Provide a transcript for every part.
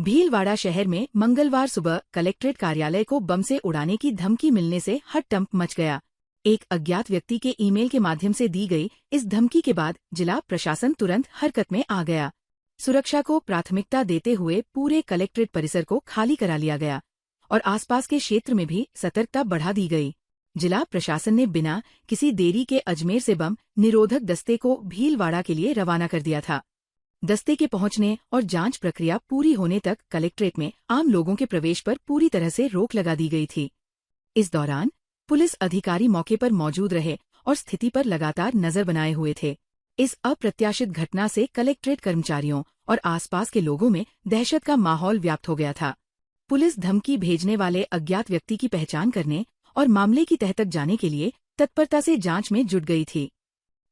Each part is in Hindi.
भीलवाड़ा शहर में मंगलवार सुबह कलेक्ट्रेट कार्यालय को बम से उड़ाने की धमकी मिलने से हड़कंप मच गया। एक अज्ञात व्यक्ति के ईमेल के माध्यम से दी गई इस धमकी के बाद जिला प्रशासन तुरंत हरकत में आ गया। सुरक्षा को प्राथमिकता देते हुए पूरे कलेक्ट्रेट परिसर को खाली करा लिया गया और आसपास के क्षेत्र में भी सतर्कता बढ़ा दी गई। जिला प्रशासन ने बिना किसी देरी के अजमेर से बम निरोधक दस्ते को भीलवाड़ा के लिए रवाना कर दिया था। दस्ते के पहुंचने और जांच प्रक्रिया पूरी होने तक कलेक्ट्रेट में आम लोगों के प्रवेश पर पूरी तरह से रोक लगा दी गई थी। इस दौरान पुलिस अधिकारी मौके पर मौजूद रहे और स्थिति पर लगातार नजर बनाए हुए थे। इस अप्रत्याशित घटना से कलेक्ट्रेट कर्मचारियों और आसपास के लोगों में दहशत का माहौल व्याप्त हो गया था। पुलिस धमकी भेजने वाले अज्ञात व्यक्ति की पहचान करने और मामले की तह तक जाने के लिए तत्परता से जांच में जुट गई थी।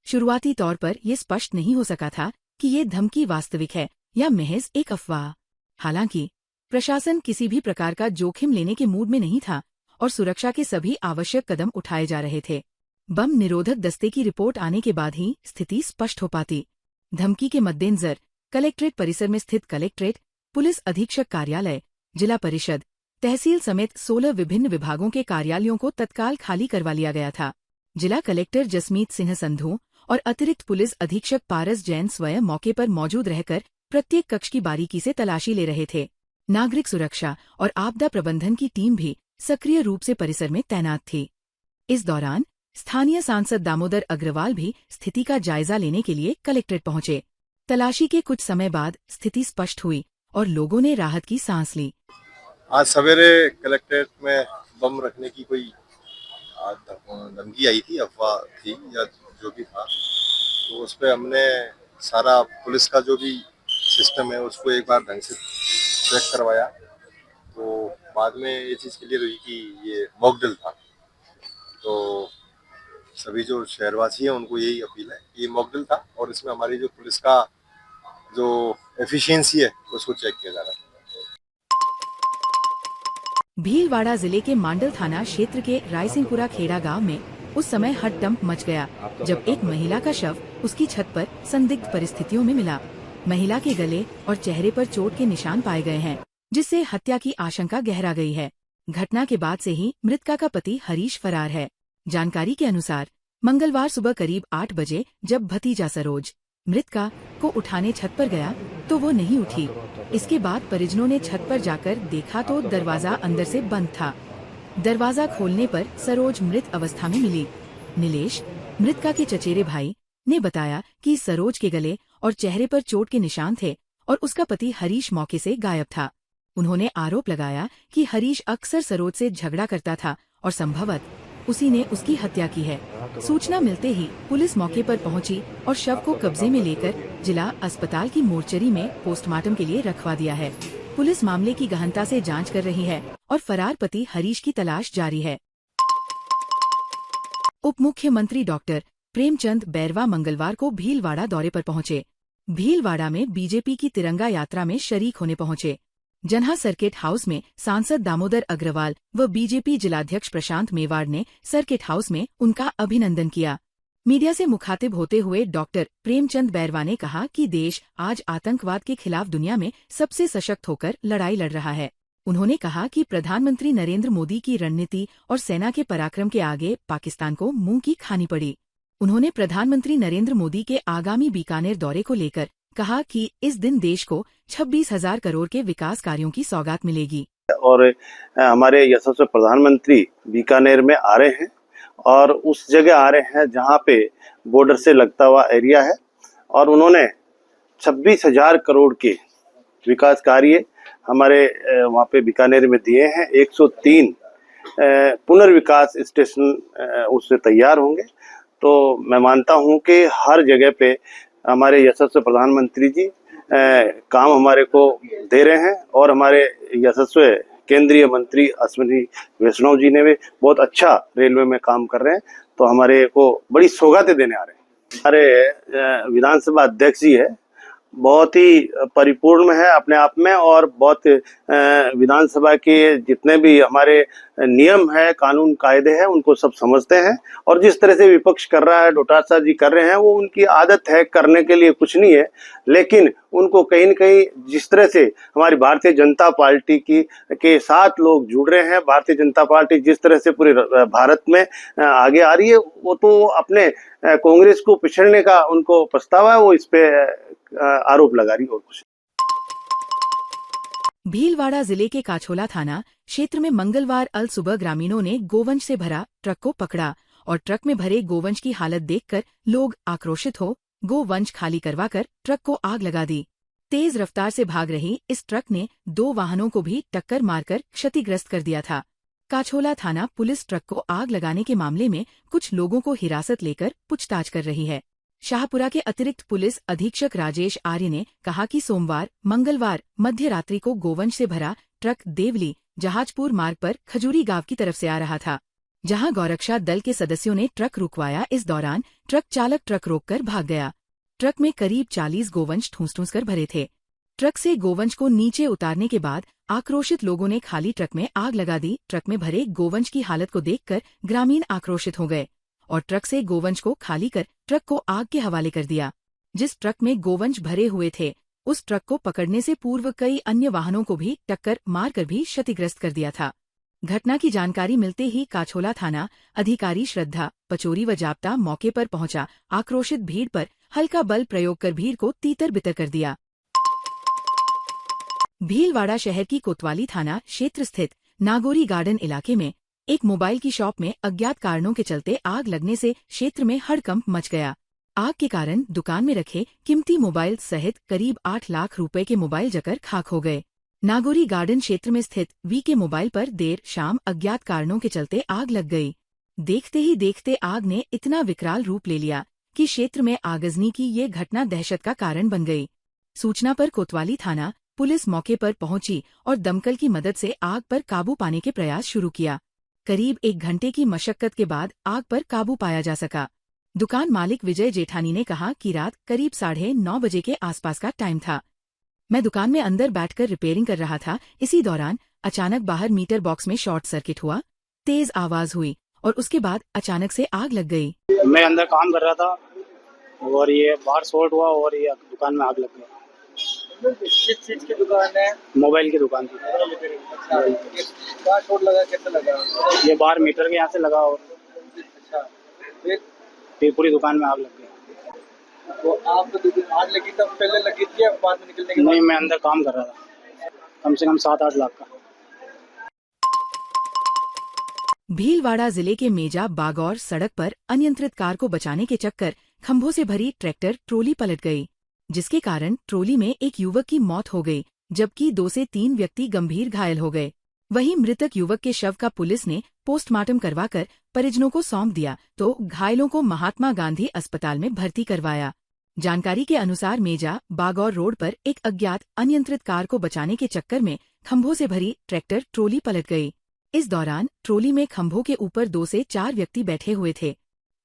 शुरुआती तौर पर यह स्पष्ट नहीं हो सका था कि ये धमकी वास्तविक है या महज एक अफवाह। हालांकि प्रशासन किसी भी प्रकार का जोखिम लेने के मूड में नहीं था और सुरक्षा के सभी आवश्यक कदम उठाए जा रहे थे। बम निरोधक दस्ते की रिपोर्ट आने के बाद ही स्थिति स्पष्ट हो पाती। धमकी के मद्देनजर कलेक्ट्रेट परिसर में स्थित कलेक्ट्रेट, पुलिस अधीक्षक कार्यालय, जिला परिषद, तहसील समेत 16 विभिन्न विभागों के कार्यालयों को तत्काल खाली करवा लिया गया था। जिला कलेक्टर जसमीत सिंह संधू और अतिरिक्त पुलिस अधीक्षक पारस जैन स्वयं मौके पर मौजूद रहकर प्रत्येक कक्ष की बारीकी से तलाशी ले रहे थे। नागरिक सुरक्षा और आपदा प्रबंधन की टीम भी सक्रिय रूप से परिसर में तैनात थी। इस दौरान स्थानीय सांसद दामोदर अग्रवाल भी स्थिति का जायजा लेने के लिए कलेक्ट्रेट पहुंचे। तलाशी के कुछ समय बाद स्थिति स्पष्ट हुई और लोगों ने राहत की सांस ली। आज सवेरे कलेक्ट्रेट में बम रखने की कोई धमकी आई थी, अफवाह थी या जो भी था, तो उस पर हमने सारा पुलिस का जो भी सिस्टम है उसको एक बार ढंग से चेक करवाया। तो बाद में ये चीज़ क्लियर हुई कि ये मॉकड्रिल था। तो सभी जो शहरवासी हैं उनको यही अपील है कि ये मॉकड्रिल था और इसमें हमारी जो पुलिस का जो एफिशिएंसी है उसको चेक किया जा रहा है। भीलवाड़ा जिले के मांडल थाना क्षेत्र के रायसिंहपुरा खेड़ा गांव में उस समय हड़कंप मच गया जब एक महिला का शव उसकी छत पर संदिग्ध परिस्थितियों में मिला। महिला के गले और चेहरे पर चोट के निशान पाए गए हैं, जिससे हत्या की आशंका गहरा गई है। घटना के बाद से ही मृतका का पति हरीश फरार है। जानकारी के अनुसार मंगलवार सुबह करीब 8 बजे जब भतीजा सरोज मृतका को उठाने छत पर गया तो वो नहीं उठी। इसके बाद परिजनों ने छत पर जाकर देखा तो दरवाजा अंदर से बंद था। दरवाजा खोलने पर सरोज मृत अवस्था में मिली। नीलेश, मृतका के चचेरे भाई, ने बताया कि सरोज के गले और चेहरे पर चोट के निशान थे और उसका पति हरीश मौके से गायब था। उन्होंने आरोप लगाया कि हरीश अक्सर सरोज से झगड़ा करता था और संभवतः उसी ने उसकी हत्या की है। सूचना मिलते ही पुलिस मौके पर पहुंची और शव को कब्जे में लेकर जिला अस्पताल की मोर्चरी में पोस्टमार्टम के लिए रखवा दिया है। पुलिस मामले की गहनता से जांच कर रही है और फरार पति हरीश की तलाश जारी है। उप मुख्यमंत्री डॉक्टर प्रेमचंद बैरवा मंगलवार को भीलवाड़ा दौरे पर पहुंचे। भीलवाड़ा में बीजेपी की तिरंगा यात्रा में शरीक होने पहुंचे। जनहा सर्किट हाउस में सांसद दामोदर अग्रवाल व बीजेपी जिलाध्यक्ष प्रशांत मेवाड़ ने सर्किट हाउस में उनका अभिनंदन किया। मीडिया से मुखातिब होते हुए डॉक्टर प्रेमचंद बैरवा ने कहा कि देश आज आतंकवाद के खिलाफ दुनिया में सबसे सशक्त होकर लड़ाई लड़ रहा है। उन्होंने कहा कि प्रधानमंत्री नरेंद्र मोदी की रणनीति और सेना के पराक्रम के आगे पाकिस्तान को मुंह की खानी पड़ी। उन्होंने प्रधानमंत्री नरेंद्र मोदी के आगामी बीकानेर दौरे को लेकर कहा कि इस दिन देश को 26,000 करोड़ के विकास कार्यों की सौगात मिलेगी। और हमारे यशस्वी प्रधानमंत्री बीकानेर में आ रहे हैं और उस जगह आ रहे हैं जहां पे बॉर्डर से लगता हुआ एरिया है और उन्होंने 26,000 करोड़ के विकास कार्य हमारे वहां पे बीकानेर में दिए हैं। 103 पुनर्विकास स्टेशन उससे तैयार होंगे। तो मैं मानता हूं कि हर जगह पे हमारे यशस्वी प्रधानमंत्री जी काम हमारे को दे रहे हैं और हमारे यशस्वी केंद्रीय मंत्री अश्विनी वैष्णव जी ने भी बहुत अच्छा रेलवे में काम कर रहे हैं। तो हमारे को बड़ी सौगातें देने आ रहे हैं। हमारे विधानसभा अध्यक्ष जी है बहुत ही परिपूर्ण है अपने आप में, और बहुत विधानसभा के जितने भी हमारे नियम है, कानून कायदे हैं, उनको सब समझते हैं। और जिस तरह से विपक्ष कर रहा है, डोटासरा जी कर रहे हैं, वो उनकी आदत है, करने के लिए कुछ नहीं है। लेकिन उनको कहीं न कहीं जिस तरह से हमारी भारतीय जनता पार्टी के साथ लोग जुड़ रहे हैं, भारतीय जनता पार्टी जिस तरह से पूरे भारत में आगे आ रही है, वो तो अपने कांग्रेस को पिछड़ने का उनको पछतावा है, वो इस पे आरोप लगा रही है, और कुछ। भीलवाड़ा जिले के काछोला थाना क्षेत्र में मंगलवार अल सुबह ग्रामीणों ने गोवंश से भरा ट्रक को पकड़ा और ट्रक में भरे गोवंश की हालत देखकर लोग आक्रोशित हो गोवंश खाली करवाकर ट्रक को आग लगा दी। तेज रफ्तार से भाग रही इस ट्रक ने 2 वाहनों को भी टक्कर मारकर क्षतिग्रस्त कर दिया था। काछोला थाना पुलिस ट्रक को आग लगाने के मामले में कुछ लोगों को हिरासत लेकर पूछताछ कर रही है। शाहपुरा के अतिरिक्त पुलिस अधीक्षक राजेश आर्य ने कहा कि सोमवार मंगलवार मध्य रात्रि को गोवंश से भरा ट्रक देवली जहाजपुर मार्ग पर खजूरी गांव की तरफ से आ रहा था, जहां गौरक्षा दल के सदस्यों ने ट्रक रुकवाया। इस दौरान ट्रक चालक ट्रक रोककर भाग गया। ट्रक में करीब 40 गोवंश ठूंस-ठूंस कर भरे थे। ट्रक से गोवंश को नीचे उतारने के बाद आक्रोशित लोगों ने खाली ट्रक में आग लगा दी। ट्रक में भरे गोवंश की हालत को देखकर ग्रामीण आक्रोशित हो गए और ट्रक से गोवंश को खाली कर ट्रक को आग के हवाले कर दिया। जिस ट्रक में गोवंश भरे हुए थे, उस ट्रक को पकड़ने से पूर्व कई अन्य वाहनों को भी टक्कर मारकर भी क्षतिग्रस्त कर दिया था। घटना की जानकारी मिलते ही काछोला थाना अधिकारी श्रद्धा पचोरी व जाप्ता मौके पर पहुंचा। आक्रोशित भीड़ पर हल्का बल प्रयोग कर भीड़ को तीतर बितर कर दिया। भीलवाड़ा शहर की कोतवाली थाना क्षेत्र स्थित नागोरी गार्डन इलाके में एक मोबाइल की शॉप में अज्ञात कारणों के चलते आग लगने से क्षेत्र में हड़कंप मच गया। आग के कारण दुकान में रखे कीमती मोबाइल सहित करीब 8 लाख रुपए के मोबाइल जकर खाक हो गए। नागोरी गार्डन क्षेत्र में स्थित वी के मोबाइल पर देर शाम अज्ञात कारणों के चलते आग लग गई। देखते ही देखते आग ने इतना विकराल रूप ले लिया कि क्षेत्र में आगजनी की ये घटना दहशत का कारण बन गई। सूचना पर कोतवाली थाना पुलिस मौके पर पहुंची और दमकल की मदद से आग पर काबू पाने के प्रयास शुरू किया। करीब 1 घंटे की मशक्कत के बाद आग पर काबू पाया जा सका। दुकान मालिक विजय जेठानी ने कहा कि रात करीब 9:30 बजे के आसपास का टाइम था। मैं दुकान में अंदर बैठकर रिपेयरिंग कर रहा था। इसी दौरान अचानक बाहर मीटर बॉक्स में शॉर्ट सर्किट हुआ, तेज आवाज हुई और उसके बाद अचानक से आग लग गई। मैं अंदर काम कर रहा था और ये बाहर शॉर्ट हुआ और ये दुकान में आग लग गई। किस चीज की दुकान है? मोबाइल की दुकान थी। कहाँ शॉर्ट लगा, कैसे लगा? ये बाहर मीटर के यहाँ से लगा और अच्छा, फिर पूरी दुकान में आग लग गई। तो आप आग लगी तब पहले लगी थी या बाद में निकलने के बाद? नहीं, मैं अंदर काम कर रहा था, कम से कम 7-8 लाख का। भीलवाड़ा जिले के मेजा बागौर सड़क पर अनियंत्रित कार को बचाने के चक्कर खंभों से भरी ट्रैक्टर ट्रोली पलट गई, जिसके कारण ट्रोली में एक युवक की मौत हो गई, जबकि 2 से 3 व्यक्ति गंभीर घायल हो गए। वहीं मृतक युवक के शव का पुलिस ने पोस्टमार्टम करवाकर परिजनों को सौंप दिया तो घायलों को महात्मा गांधी अस्पताल में भर्ती करवाया। जानकारी के अनुसार मेजा बागौर रोड पर एक अज्ञात अनियंत्रित कार को बचाने के चक्कर में खंभों से भरी ट्रैक्टर ट्रोली पलट गई। इस दौरान ट्रोली में खंभों के ऊपर 2 से 4 व्यक्ति बैठे हुए थे।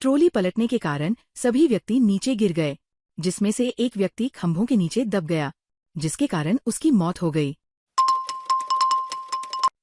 ट्रोली पलटने के कारण सभी व्यक्ति नीचे गिर गए, जिसमें से एक व्यक्ति खंभों के नीचे दब गया, जिसके कारण उसकी मौत हो गई।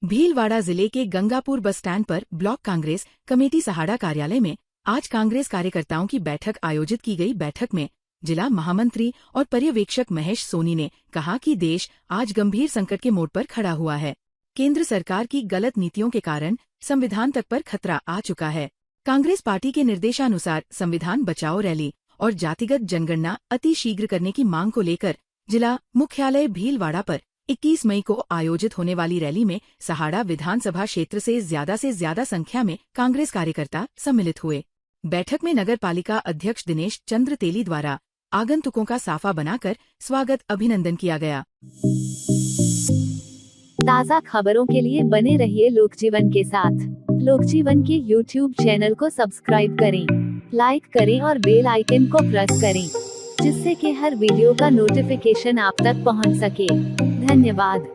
भीलवाड़ा जिले के गंगापुर बस स्टैंड पर ब्लॉक कांग्रेस कमेटी सहाड़ा कार्यालय में आज कांग्रेस कार्यकर्ताओं की बैठक आयोजित की गई। बैठक में जिला महामंत्री और पर्यवेक्षक महेश सोनी ने कहा कि देश आज गंभीर संकट के मोड़ पर खड़ा हुआ है। केंद्र सरकार की गलत नीतियों के कारण संविधान तक पर खतरा आ चुका है। कांग्रेस पार्टी के निर्देशानुसार संविधान बचाओ रैली और जातिगत जनगणना अति शीघ्र करने की मांग को लेकर जिला मुख्यालय भीलवाड़ा पर 21 मई को आयोजित होने वाली रैली में सहाड़ा विधानसभा क्षेत्र से ज्यादा संख्या में कांग्रेस कार्यकर्ता सम्मिलित हुए। बैठक में नगर पालिका अध्यक्ष दिनेश चंद्र तेली द्वारा आगंतुकों का साफा बनाकर स्वागत अभिनंदन किया गया। ताज़ा खबरों के लिए बने रहिए लोकजीवन के साथ। लोकजीवन के YouTube चैनल को सब्सक्राइब करें, लाइक करें और बेल आइकन को प्रेस करें, जिससे कि हर वीडियो का नोटिफिकेशन आप तक पहुंच सके। धन्यवाद।